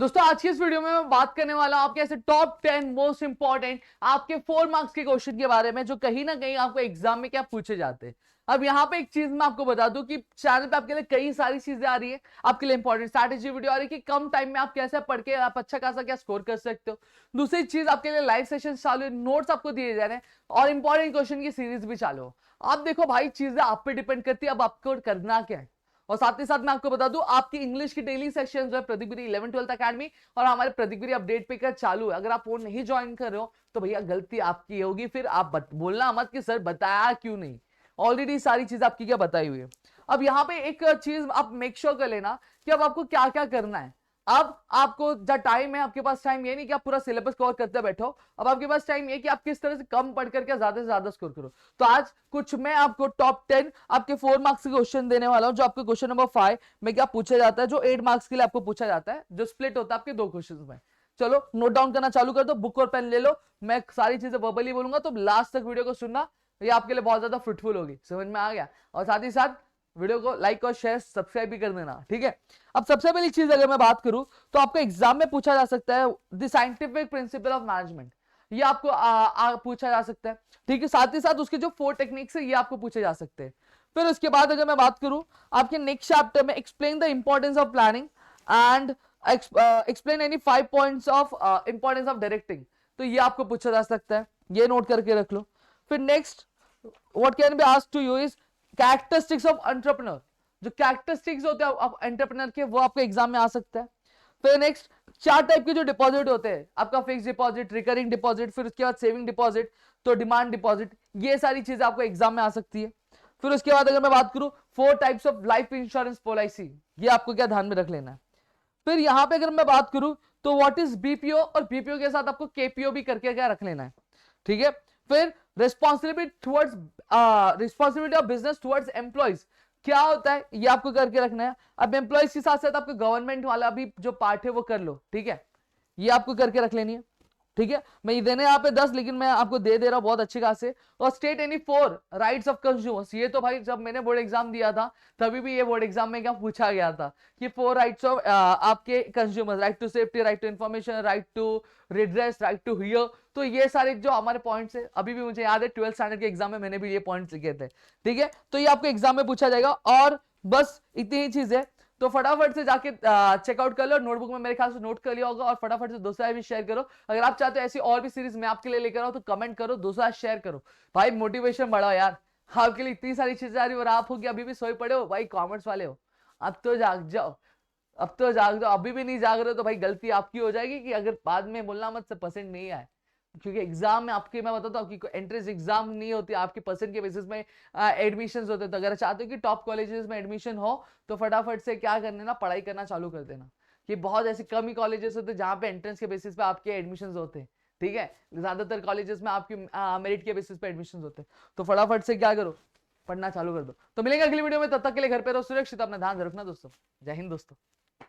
दोस्तों आज की इस वीडियो में मैं बात करने वाला हूं आपके ऐसे टॉप 10 मोस्ट इंपॉर्टेंट आपके 4 मार्क्स के क्वेश्चन के बारे में जो कहीं ना कहीं आपको एग्जाम में क्या पूछे जाते हैं। अब यहाँ पे एक चीज मैं आपको बता दूं कि चैनल पे आपके लिए कई सारी चीजें आ रही है, आपके लिए इंपॉर्टेंट स्ट्रैटेजी वीडियो आ रही है कि कम टाइम में आप कैसे पढ़ के आप अच्छा खासा क्या स्कोर कर सकते हो। दूसरी चीज आपके लिए लाइव सेशन चालू है, नोट्स आपको दिए जा रहे हैं और इंपॉर्टेंट क्वेश्चन की सीरीज भी चालू हो। आप देखो भाई, चीजें आप पे डिपेंड करती है अब आपको करना क्या है। और साथ ही साथ मैं आपको बता दूं आपकी इंग्लिश की डेली सेक्शन जो है प्रदीपगिरी 11-12 अकेडमी और हमारे प्रदीपगिरी अपडेट पे का चालू है। अगर आप वो नहीं ज्वाइन कर रहे हो तो भैया गलती आपकी होगी, फिर आप बोलना मत कि सर बताया क्यों नहीं। ऑलरेडी सारी चीज आपकी क्या बताई हुई है। अब यहाँ पे एक चीज आप मेक श्योर कर लेना कि अब आपको क्या क्या करना है। अब आपको जो टाइम है, आपके पास टाइम ये नहीं कि आप पूरा सिलेबस कवर करते बैठो। अब आपके पास टाइम ये कि आप किस तरह से कम पढ़ करके ज्यादा से ज्यादा स्कोर करो। तो आज कुछ मैं आपको टॉप 10 आपके 4 मार्क्स के क्वेश्चन देने वाला हूं। जो आपके क्वेश्चन नंबर 5 में क्या पूछा जाता है, जो 8 मार्क्स के लिए आपको पूछा जाता है, जो स्प्लिट होता है आपके 2 क्वेश्चन में। चलो नोट डाउन करना चालू कर दो, बुक और पेन ले लो। मैं सारी चीजें वर्बली बोलूंगा तो लास्ट तक वीडियो को सुनना, ये आपके लिए बहुत ज्यादा फ्रूटफुल होगी। समझ में आ गया? और साथ ही साथ वीडियो को लाइक और शेयर सब्सक्राइब भी कर देना, ठीक है। अब सबसे पहली चीज अगर मैं बात करूं तो आपको एग्जाम में पूछा जा सकता है the scientific principle of management. ये आपको पूछा जा सकता है, ठीक है। साथ ही साथ उसके जो 4 टेक्निक्स है ये आपको पूछे जा सकते हैं। फिर उसके बाद अगर मैं बात करूं आपके नेक्स्ट चैप्टर में explain the importance of planning and explain any 5 points of importance of directing, तो ये आपको पूछा जा सकता है, ये नोट करके रख लो। फिर next what can be asked to you is characteristics of entrepreneur. जो कैरेक्टरिस्टिक्स होते हैं एंटरप्रेन्योर के, वो आपके एग्जाम में आ सकता है। फिर नेक्स्ट 4 टाइप के जो डिपॉजिट होते हैं, आपका फिक्स डिपॉजिट, रिकरिंग डिपॉजिट, फिर उसके बाद सेविंग डिपॉजिट, तो डिमांड डिपॉजिट, ये सारी चीजें आपको एग्जाम में आ सकती है। फिर उसके बाद अगर मैं बात करूं 4 types of life insurance policy, ये आपको क्या ध्यान में रख लेना है। फिर यहां पे अगर मैं बात करूं तो व्हाट इज बीपीओ, और बीपीओ के साथ आपको केपीओ भी करके क्या रख लेना है, ठीक है। फिर responsibility of business towards employees, क्या होता है ये आपको करके रखना है। अब एम्प्लॉइज के साथ साथ आपको गवर्नमेंट वाला भी जो पार्ट है वो कर लो, ठीक है। ये आपको करके रख लेनी है, ठीक है। मैं ये देने यहाँ पे 10, लेकिन मैं आपको दे रहा हूं बहुत अच्छी खासे। और state any 4 rights of consumers, ये तो भाई जब मैंने बोर्ड एग्जाम दिया था तभी भी ये बोर्ड एग्जाम में क्या पूछा गया था कि 4 राइट्स ऑफ आपके consumers, right to safety, right to information, right to redress, right to hear. तो ये सारे जो हमारे पॉइंट्स है, अभी भी मुझे याद है 12th स्टैंडर्ड के एग्जाम में मैंने भी ये पॉइंट्स लिखे थे, ठीक है। तो ये आपको एग्जाम में पूछा जाएगा और बस इतनी ही चीज है। तो फटाफट से जाके चेकआउट कर लो, नोटबुक में मेरे ख्याल से नोट कर लिया होगा, और फटाफट से दोस्तों भी शेयर करो। अगर आप चाहते हो ऐसी और भी सीरीज मैं आपके लिए लेकर आओ तो कमेंट करो, दोस्तों शेयर करो। भाई मोटिवेशन बढ़ाओ यार, आपके लिए इतनी सारी चीजें आ रही और आप हो कि अभी भी सोए पड़े हो भाई, कॉमर्स वाले हो। अब तो जाग जाओ, अब तो जाग जाओ। अभी भी नहीं जाग रहे हो तो भाई गलती आपकी हो जाएगी कि अगर बाद में बोलना मत से परसेंट नहीं आए, क्योंकि एग्जाम में आपके मैं बताता हूँ आपकी एंट्रेंस एग्जाम नहीं होती, आपके परसेंट के बेसिस में एडमिशन होते हैं। तो अगर चाहते हो कि टॉप कॉलेजेस में एडमिशन हो तो फटाफट से क्या करने ना, पढ़ाई करना चालू कर देना। कि बहुत ऐसे कम ही कॉलेजेस होते हैं जहाँ पे एंट्रेंस के बेसिस पे आपके एडमिशन होते हैं, ठीक है। ज्यादातर कॉलेजेस में आपकी मेरिट के बेसिस पे एडमिशन होते हैं। तो फटाफट से क्या करो, पढ़ना चालू कर दो। तो मिलेंगे अगली वीडियो में, तब तक के लिए घर पे रहो सुरक्षित, अपना ध्यान रखना दोस्तों। जय हिंद दोस्तों।